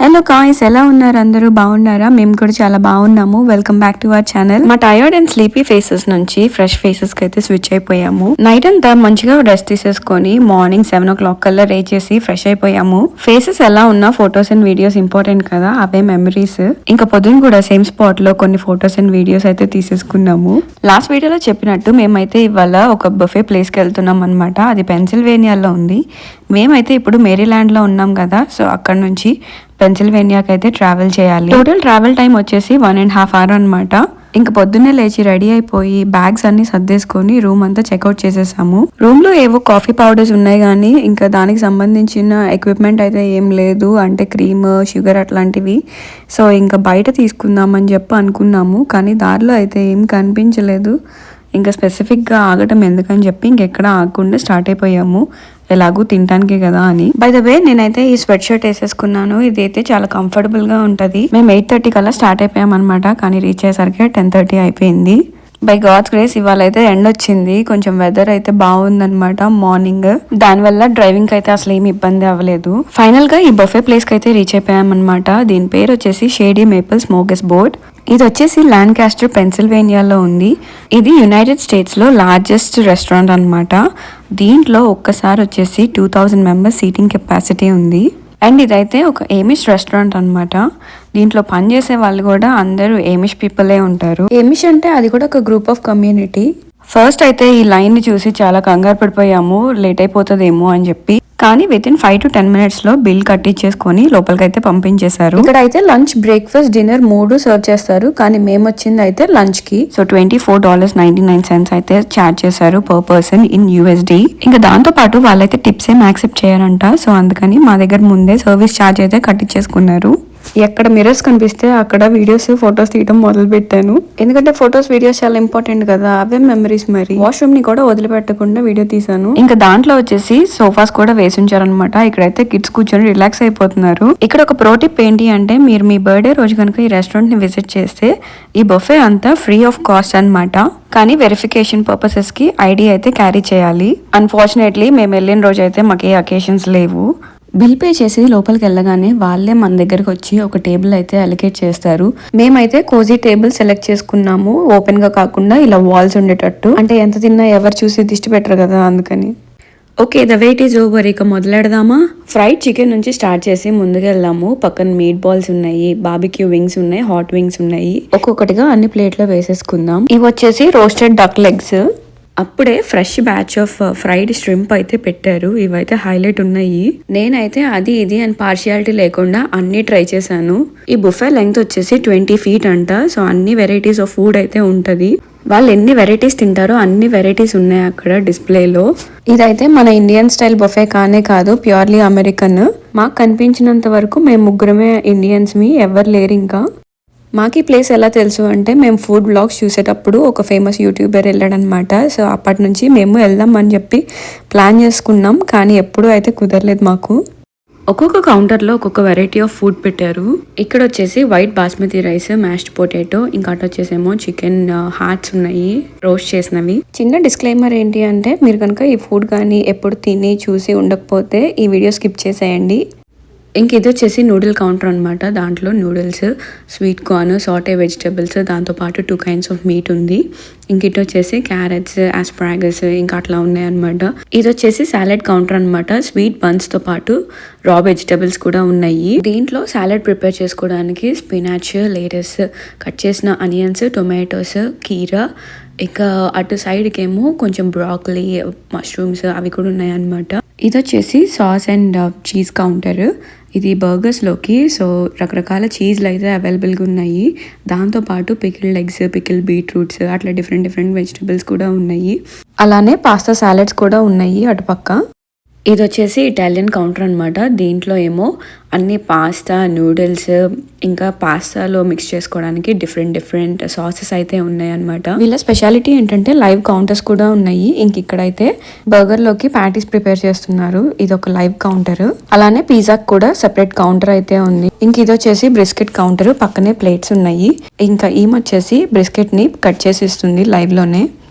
Hello guys, ఎలా ఉన్నారు? అందరూ బాగున్నారా? మేము కూడా చాలా బాగున్నాము. Welcome back to our channel. మా టైర్డ్ అండ్ స్లీపీ ఫేసెస్ నుంచి ఫ్రెష్ ఫేసెస్ కి అయితే స్విచ్ అయిపోయాము. నైట్ అంతా మంచిగా రెస్ట్ తీసేసుకొని మార్నింగ్ 7 o'clock కల్లా రే చేసి ఫ్రెష్ అయిపోయాము. ఫేసెస్ ఎలా ఉన్నా ఫొటోస్ అండ్ వీడియోస్ ఇంపార్టెంట్ కదా, అవే మెమరీస్. ఇంకా పొద్దున కూడా సేమ్ స్పాట్ లో కొన్ని ఫొటోస్ అండ్ వీడియోస్ అయితే తీసేసుకున్నాము. లాస్ట్ వీడియోలో చెప్పినట్టు మేమైతే ఇవాళ ఒక బఫే ప్లేస్ కి వెళ్తున్నాం అనమాట. అది పెన్సిల్వేనియాలో ఉంది. మేమైతే ఇప్పుడు మేరీల్యాండ్ లో ఉన్నాం కదా, సో అక్కడ నుంచి పెన్సిల్వేనియాకి అయితే ట్రావెల్ చేయాలి. టోటల్ ట్రావెల్ టైం వచ్చేసి 1.5 hours అనమాట. ఇంకా పొద్దున్నే లేచి రెడీ అయిపోయి బ్యాగ్స్ అన్ని సర్దేసుకొని రూమ్ అంతా చెక్అవుట్ చేసేసాము. రూమ్ లో ఏవో కాఫీ పౌడర్స్ ఉన్నాయి కానీ ఇంకా దానికి సంబంధించిన ఎక్విప్మెంట్ అయితే ఏం లేదు, అంటే క్రీమ్, షుగర్ అట్లాంటివి. సో ఇంకా బయట తీసుకుందామని చెప్పి అనుకున్నాము, కానీ దారిలో అయితే ఏం కనిపించలేదు. ఇంకా స్పెసిఫిక్గా ఆగటం ఎందుకని చెప్పి ఇంకెక్కడ ఆగకుండా స్టార్ట్ అయిపోయాము, ఎలాగూ తినటానికే కదా అని. బై ద వే, నేనైతే ఈ స్వెట్ షర్ట్ వేసేసుకున్నాను. ఇదైతే చాలా కంఫర్టబుల్ గా ఉంటది. మేము 8:30 కల్లా స్టార్ట్ అయిపోయాం అనమాట, కానీ రీచ్ అయ్యేసరికి 10:30 అయిపోయింది. బై గాడ్స్ గ్రేస్ ఇవాళ అయితే ఎండ్ వచ్చింది, కొంచెం వెదర్ అయితే బాగుందనమాట మార్నింగ్. దానివల్ల డ్రైవింగ్ అయితే అసలు ఏమి ఇబ్బంది అవ్వలేదు. ఫైనల్ గా ఈ బఫే ప్లేస్ కి అయితే రీచ్ అయిపోయాం అనమాట. దీని పేరు వచ్చేసి షేడీ మేపుల్ స్మోకెస్ బోర్డ్. ఇది వచ్చేసి ల్యాంకాస్టర్ పెన్సిల్వేనియాలో ఉంది. ఇది యునైటెడ్ స్టేట్స్ లో లార్జెస్ట్ రెస్టారెంట్ అనమాట. దీంట్లో ఒక్కసారి వచ్చేసి 2000 members సీటింగ్ కెపాసిటీ ఉంది. అండ్ ఇదైతే ఒక ఏమిష్ రెస్టారెంట్ అనమాట. దీంట్లో పనిచేసే వాళ్ళు కూడా అందరూ ఏమిష్ పీపులే ఉంటారు. ఏమిష్ అంటే అది కూడా ఒక గ్రూప్ ఆఫ్ కమ్యూనిటీ. ఫస్ట్ అయితే ఈ లైన్ ని చూసి చాలా కంగారు పడిపోయాము, లేట్ అయిపోతుందేమో అని చెప్పి. కానీ వితిన్ 5 to 10 minutes లో బిల్ కట్టించేసుకొని లోపలికి అయితే పంపించేశారు. ఇక్కడ అయితే లంచ్, బ్రేక్ఫాస్ట్, డిన్నర్ 3 సర్వ్ చేస్తారు, కానీ మేము వచ్చింది అయితే లంచ్ కి. సో $24.99 అయితే ఛార్జ్ చేశారు పర్ పర్సన్ ఇన్ USD. ఇంకా దాంతో పాటు వాళ్ళైతే టిప్స్ ఏం యాక్సెప్ట్ చేయరంట. సో అందుకని మా దగ్గర ముందే సర్వీస్ ఛార్జ్ అయితే కట్టించేసుకున్నారు. ఎక్కడ మిరర్స్ కనిపిస్తే అక్కడ వీడియోస్, ఫొటోస్ తీయడం మొదలు పెట్టాను. ఎందుకంటే ఫొటోస్, వీడియోస్ చాలా ఇంపార్టెంట్ కదా, అవే మెమరీస్. మరి వాష్రూమ్ ని కూడా వదిలిపెట్టకుండా వీడియో తీసాను. ఇంకా దాంట్లో వచ్చేసి సోఫాస్ కూడా వేసి ఉంచారనమాట. ఇక్కడైతే కిడ్స్ కూర్చొని రిలాక్స్ అయిపోతున్నారు. ఇక్కడ ఒక ప్రో టిప్ ఏంటి అంటే, మీరు మీ బర్త్డే రోజు కనుక ఈ రెస్టారెంట్ ని విజిట్ చేస్తే ఈ బఫే అంతా ఫ్రీ ఆఫ్ కాస్ట్ అనమాట. కానీ వెరిఫికేషన్ పర్పసెస్ కి ID అయితే క్యారీ చేయాలి. అన్ఫార్చునేట్లీ మేము వెళ్ళిన రోజు అయితే మాకు ఏ అకేషన్స్ లేవు. బిల్ పే చేసి లోపలికి వెళ్ళగానే వాళ్ళే మన దగ్గరకు వచ్చి ఒక టేబుల్ అయితే అలొకేట్ చేస్తారు. మేమైతే కోజీ టేబుల్ సెలెక్ట్ చేసుకున్నాము, ఓపెన్ గా కాకుండా ఇలా వాల్స్ ఉండేటట్టు. అంటే ఎంత తిన్నా ఎవరు చూసి దిష్టి పెట్టరు కదా, అందుకని. Okay, the wait is over. ఇక మొదలెడదామా? ఫ్రైడ్ చికెన్ నుంచి స్టార్ట్ చేసి ముందుకు వెళ్దాము. పక్కన మీట్ బాల్స్ ఉన్నాయి, బార్బిక్యూ వింగ్స్ ఉన్నాయి, హాట్ వింగ్స్ ఉన్నాయి. ఒక్కొక్కటిగా అన్ని ప్లేట్లో వేసేసుకుందాం. ఇవి వచ్చేసి రోస్టెడ్ డక్ లెగ్స్. అప్పుడే fresh batch of fried shrimp అయితే పెట్టారు. ఇవైతే హైలైట్ ఉన్నాయి. నేనైతే అది ఇది అని పార్షియాలిటీ లేకుండా అన్ని ట్రై చేశాను. ఈ బుఫే లెంగ్త్ వచ్చేసి 20 feet అంట. సో అన్ని వెరైటీస్ ఆఫ్ ఫుడ్ అయితే ఉంటది. వాళ్ళు ఎన్ని వెరైటీస్ తింటారో అన్ని వెరైటీస్ ఉన్నాయి అక్కడ డిస్ప్లేలో. ఇదైతే మన ఇండియన్ స్టైల్ బఫే కానే కాదు, ప్యూర్లీ అమెరికన్. మాకు కనిపించినంత వరకు మేము ముగ్గురమే ఇండియన్స్, ఎవరు లేరు. ఇంకా మాకు ఈ ప్లేస్ ఎలా తెలుసు అంటే, మేము ఫుడ్ బ్లాగ్స్ చూసేటప్పుడు ఒక ఫేమస్ యూట్యూబర్ వెళ్ళాడనమాట. సో అప్పటి నుంచి మేము వెళ్దాం అని చెప్పి ప్లాన్ చేసుకున్నాం, కానీ ఎప్పుడూ అయితే కుదరలేదు మాకు. ఒక్కొక్క కౌంటర్లో ఒక్కొక్క వెరైటీ ఆఫ్ ఫుడ్ పెట్టారు. ఇక్కడ వచ్చేసి white basmati rice, mashed potato, ఇంకా అటు వచ్చేసేమో చికెన్ హార్ట్స్ ఉన్నాయి, రోస్ట్ చేసినవి. చిన్న డిస్క్లైమర్ ఏంటి అంటే, మీరు కనుక ఈ ఫుడ్ కానీ ఎప్పుడు తిని చూసి ఉండకపోతే ఈ వీడియో స్కిప్ చేసేయండి. ఇంక ఇది వచ్చేసి నూడిల్ కౌంటర్ అనమాట. దాంట్లో noodles, sweet corn, Sathe vegetables, దాంతోపాటు 2 kinds ఆఫ్ మీట్ ఉంది. ఇంక ఇటు వచ్చేసి క్యారెట్స్, ఆస్ప్రాగస్ ఇంకా అట్లా ఉన్నాయన్నమాట. ఇది వచ్చేసి సాలెడ్ కౌంటర్ అనమాట. స్వీట్ బన్స్ తో పాటు రా వెజిటబుల్స్ కూడా ఉన్నాయి. దీంట్లో సాలెడ్ ప్రిపేర్ చేసుకోవడానికి స్పినాచ్, లేటస్, కట్ చేసిన ఆనియన్స్, టొమాటోస్, కీరా, ఇంకా అటు సైడ్కి ఏమో కొంచెం బ్రాకలీ, మష్రూమ్స్ అవి కూడా ఉన్నాయి అనమాట. ఇది వచ్చేసి సాస్ అండ్ చీజ్ కౌంటర్. ఇది బర్గర్స్లోకి. సో రకరకాల చీజ్లు అయితే అవైలబుల్గా ఉన్నాయి. దాంతోపాటు పికిల్డ్ ఎగ్స్, పికిల్డ్ బీట్రూట్స్, అట్లా డిఫరెంట్ వెజిటబుల్స్ కూడా ఉన్నాయి. అలానే పాస్తా సాలెడ్స్ కూడా ఉన్నాయి అటుపక్క. ఇది వచ్చేసి ఇటాలియన్ కౌంటర్ అనమాట. దీంట్లో ఏమో అన్ని పాస్తా, నూడిల్స్, ఇంకా పాస్తాలో మిక్స్ చేసుకోవడానికి డిఫరెంట్ సాసెస్ అయితే ఉన్నాయి అనమాట. వీళ్ళ స్పెషాలిటీ ఏంటంటే లైవ్ కౌంటర్స్ కూడా ఉన్నాయి. ఇంక ఇక్కడైతే బర్గర్ లోకి ప్యాటీస్ ప్రిపేర్ చేస్తున్నారు. ఇది ఒక లైవ్ కౌంటర్. అలానే పిజ్జాకి కూడా సెపరేట్ కౌంటర్ అయితే ఉంది. ఇంక ఇది వచ్చేసి బ్రిస్కెట్ కౌంటర్, పక్కనే ప్లేట్స్ ఉన్నాయి. ఇంకా ఈమె వచ్చేసి బ్రిస్కెట్ ని కట్ చేసి ఇస్తుంది లైవ్ లోనే.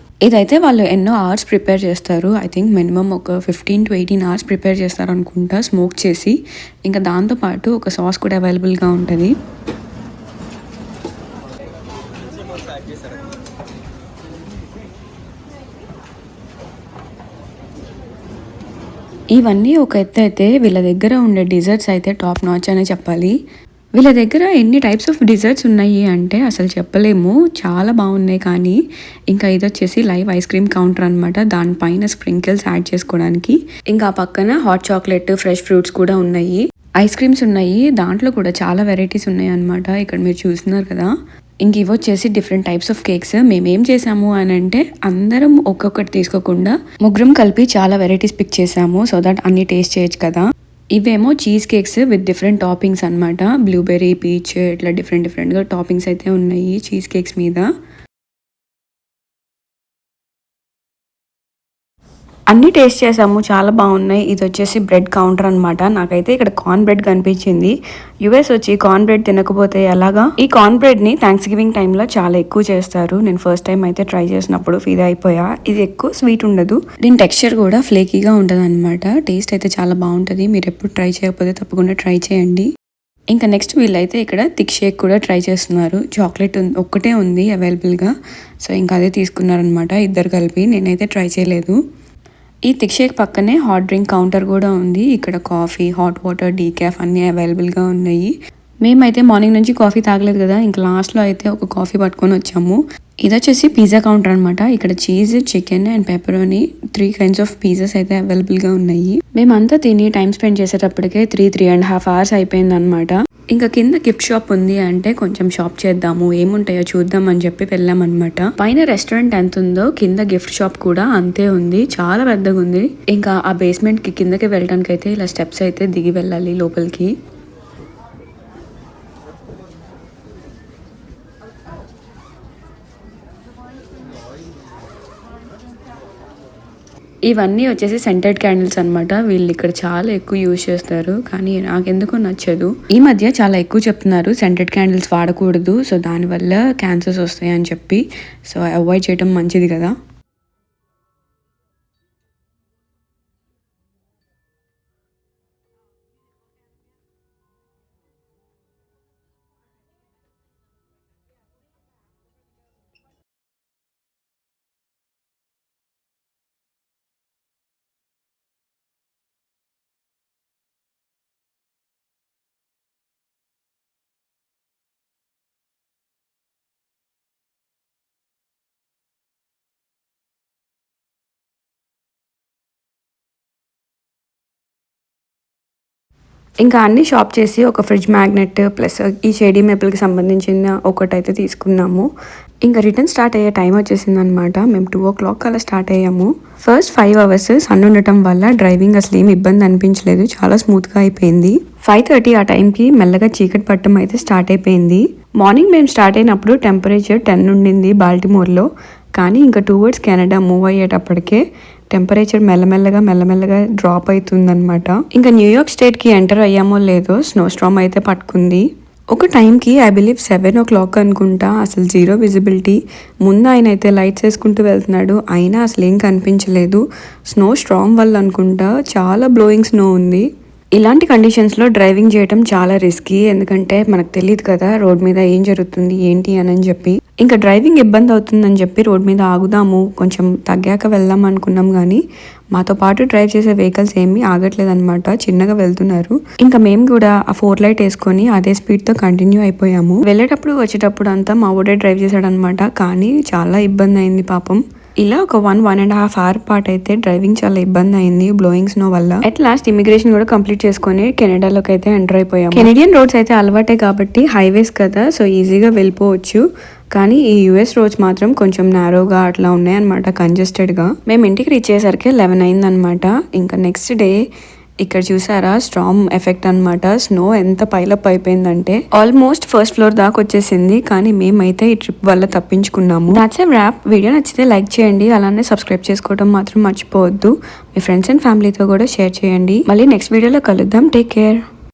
ఇదైతే వాళ్ళు ఎన్నో అవర్స్ ప్రిపేర్ చేస్తారు. ఐ థింక్ మినిమం ఒక 15 to 18 అవర్స్ ప్రిపేర్ చేస్తారు అనుకుంటా, స్మోక్ చేసి. ఇంకా దాంతోపాటు ఒక సాస్ కూడా అవైలబుల్గా ఉంటుంది. ఇవన్నీ ఒక ఎత్తు అయితే వీళ్ళ దగ్గర ఉండే డిజర్ట్స్ అయితే టాప్ నాచ్ అనే చెప్పాలి. వీళ్ళ దగ్గర ఎన్ని టైప్స్ ఆఫ్ డిజర్ట్స్ ఉన్నాయి అంటే అసలు చెప్పలేము, చాలా బాగున్నాయి. కానీ ఇంకా ఇది వచ్చేసి లైవ్ ఐస్ క్రీమ్ కౌంటర్ అనమాట, దానిపైన స్ప్రింకిల్స్ యాడ్ చేసుకోవడానికి. ఇంకా పక్కన హాట్ చాక్లెట్, ఫ్రెష్ ఫ్రూట్స్ కూడా ఉన్నాయి. ఐస్ క్రీమ్స్ ఉన్నాయి, దాంట్లో కూడా చాలా వెరైటీస్ ఉన్నాయి అనమాట. ఇక్కడ మీరు చూస్తున్నారు కదా. ఇంక ఇవి వచ్చేసి డిఫరెంట్ టైప్స్ ఆఫ్ కేక్స్. మేమేం చేసాము అని అంటే అందరం ఒక్కొక్కటి తీసుకోకుండా ముగ్గురం కలిపి చాలా వెరైటీస్ పిక్ చేసాము, సో దట్ అన్ని టేస్ట్ చేయొచ్చు కదా. ఇవేమో cheese cakes with different toppings అనమాట. బ్లూబెర్రీ, పీచ్, ఇట్లా డిఫరెంట్గా టాపింగ్స్ అయితే ఉన్నాయి చీజ్ కేక్స్ మీద. అన్ని టేస్ట్ చేసాము, చాలా బాగున్నాయి. ఇది వచ్చేసి బ్రెడ్ కౌంటర్ అనమాట. నాకైతే ఇక్కడ కార్న్ బ్రెడ్ కనిపించింది. యుఎస్ వచ్చి కార్న్ బ్రెడ్ తినకపోతే ఎలాగా. ఈ కార్న్ బ్రెడ్ ని థ్యాంక్స్ గివింగ్ టైంలో చాలా ఎక్కువ చేస్తారు. నేను ఫస్ట్ టైం అయితే ట్రై చేసినప్పుడు ఫీల్ అయిపోయా. ఇది ఎక్కువ స్వీట్ ఉండదు, దీని టెక్స్చర్ కూడా ఫ్లేకీగా ఉంటుంది అనమాట. టేస్ట్ అయితే చాలా బాగుంటుంది. మీరు ఎప్పుడు ట్రై చేయకపోతే తప్పకుండా ట్రై చేయండి. ఇంకా నెక్స్ట్ వీళ్ళైతే ఇక్కడ థిక్ షేక్ కూడా ట్రై చేస్తున్నారు. చాక్లెట్ ఒక్కటే ఉంది అవైలబుల్గా, సో ఇంకా అదే తీసుకున్నారనమాట ఇద్దరు కలిపి. నేనైతే ట్రై చేయలేదు. ఈ థిక్ షేక్ పక్కనే హాట్ డ్రింక్ కౌంటర్ కూడా ఉంది. ఇక్కడ కాఫీ, హాట్ వాటర్, డీకాఫ్ అన్నీ అవైలబుల్గా ఉన్నాయి. మేమైతే మార్నింగ్ నుంచి కాఫీ తాగలేదు కదా, ఇంకా లాస్ట్లో అయితే ఒక కాఫీ పట్టుకొని వచ్చాము. ఇది వచ్చేసి పిజ్జా కౌంటర్ అనమాట. ఇక్కడ cheese, chicken and pepperoni 3 kinds of pizzas అయితే అవైలబుల్గా ఉన్నాయి. మేమంతా తిని టైం స్పెండ్ చేసేటప్పటికే 3.5 hours అయిపోయింది అనమాట. ఇంకా కింద గిఫ్ట్ షాప్ ఉంది అంటే కొంచెం షాప్ చేద్దాము, ఏముంటాయో చూద్దాం అని చెప్పి వెళ్ళామన్నమాట. పైన రెస్టారెంట్ ఎంత ఉందో కింద గిఫ్ట్ షాప్ కూడా అంతే ఉంది, చాలా పెద్దగా ఉంది. ఇంకా ఆ బేస్మెంట్ కి కిందకి వెళ్ళడానికి అయితే ఇలా స్టెప్స్ అయితే దిగి వెళ్ళాలి లోపలికి. ఇవన్నీ వచ్చేసి సెంటెడ్ క్యాండిల్స్ అనమాట. వీళ్ళు ఇక్కడ చాలా ఎక్కువ యూజ్ చేస్తారు, కానీ నాకెందుకో నచ్చదు. ఈ మధ్య చాలా ఎక్కువ చెప్తున్నారు సెంటెడ్ క్యాండిల్స్ వాడకూడదు, సో దానివల్ల క్యాన్సర్స్ వస్తాయి అని చెప్పి. సో అవాయిడ్ చేయడం మంచిది కదా. ఇంకా అన్ని షాప్ చేసి ఒక ఫ్రిడ్జ్ మ్యాగ్నెట్ ప్లస్ ఈ షేడీ మేపుల్కి సంబంధించిన ఒకటైతే తీసుకున్నాము. ఇంకా రిటర్న్ స్టార్ట్ అయ్యే టైం వచ్చేసింది అనమాట. మేము 2 o'clock అలా స్టార్ట్ అయ్యాము. ఫస్ట్ 5 hours సన్ ఉండటం వల్ల డ్రైవింగ్ అసలు ఏమి ఇబ్బంది అనిపించలేదు, చాలా స్మూత్గా అయిపోయింది. 5:30 ఆ టైంకి మెల్లగా చీకటి పట్టడం అయితే స్టార్ట్ అయిపోయింది. మార్నింగ్ మేము స్టార్ట్ అయినప్పుడు టెంపరేచర్ 10 ఉండింది బాల్టిమోర్లో, కానీ ఇంకా టువర్డ్స్ కెనడా మూవ్ అయ్యేటప్పటికే టెంపరేచర్ మెల్లమెల్లగా డ్రాప్ అవుతుందన్నమాట. ఇంకా న్యూయార్క్ స్టేట్కి ఎంటర్ అయ్యామో లేదో స్నో స్ట్రామ్ అయితే పట్టుకుంది. ఒక టైంకి ఐ బిలీవ్ 7 o'clock అనుకుంటా, అసలు జీరో విజిబిలిటీ. ముందు ఆయన అయితే లైట్స్ వేసుకుంటూ వెళ్తున్నాడు, అయినా అసలు ఏం కనిపించలేదు. స్నో స్ట్రామ్ వల్ల అనుకుంటా చాలా బ్లోయింగ్ స్నో ఉంది. ఇలాంటి కండిషన్స్లో డ్రైవింగ్ చేయడం చాలా రిస్కీ, ఎందుకంటే మనకు తెలియదు కదా రోడ్ మీద ఏం జరుగుతుంది ఏంటి అని చెప్పి. ఇంకా డ్రైవింగ్ ఇబ్బంది అవుతుందని చెప్పి రోడ్ మీద ఆగుదాము, కొంచెం తగ్గాక వెళ్దాం అనుకున్నాం. కానీ మాతో పాటు డ్రైవ్ చేసే వెహికల్స్ ఏమీ ఆగట్లేదు అనమాట, చిన్నగా వెళ్తున్నారు. ఇంకా మేము కూడా ఆ 4 light వేసుకొని అదే స్పీడ్తో కంటిన్యూ అయిపోయాము. వెళ్ళేటప్పుడు వచ్చేటప్పుడు అంతా మా ఊడే డ్రైవ్ చేశాడనమాట, కానీ చాలా ఇబ్బంది అయింది పాపం. ఇలా ఒక 1.5 hour పాటు అయితే డ్రైవింగ్ చాలా ఇబ్బంది అయింది బ్లోయింగ్ స్నో వల్ల. అట్ లాస్ట్ ఇమిగ్రేషన్ కూడా కంప్లీట్ చేసుకొని కెనడాలోకి అయితే ఎంటర్ అయిపోయాము. కెనడియన్ రోడ్స్ అయితే అలవాటే కాబట్టి హైవేస్ కదా, సో ఈజీగా వెళ్ళిపోవచ్చు. కానీ ఈ యుఎస్ రోడ్స్ మాత్రం కొంచెం నారోగా అట్లా ఉన్నాయన్నమాట, కంజెస్టెడ్గా. మేము ఇంటికి రీచ్ అయ్యేసరికి 11 అయిందనమాట. ఇంకా నెక్స్ట్ డే ఇక్కడ చూసారా స్ట్రామ్ ఎఫెక్ట్ అనమాట. స్నో ఎంత పైలప్ అయిపోయిందంటే ఆల్మోస్ట్ ఫస్ట్ ఫ్లోర్ దాకా వచ్చేసింది. కానీ మేమైతే ఈ ట్రిప్ వల్ల తప్పించుకున్నాము. That's a wrap. వీడియో నచ్చితే లైక్ చేయండి, అలానే సబ్స్క్రైబ్ చేసుకోవడం మాత్రం మర్చిపోవద్దు. మీ ఫ్రెండ్స్ అండ్ ఫ్యామిలీతో కూడా షేర్ చేయండి. మళ్ళీ నెక్స్ట్ వీడియోలో కలుద్దాం. Take care.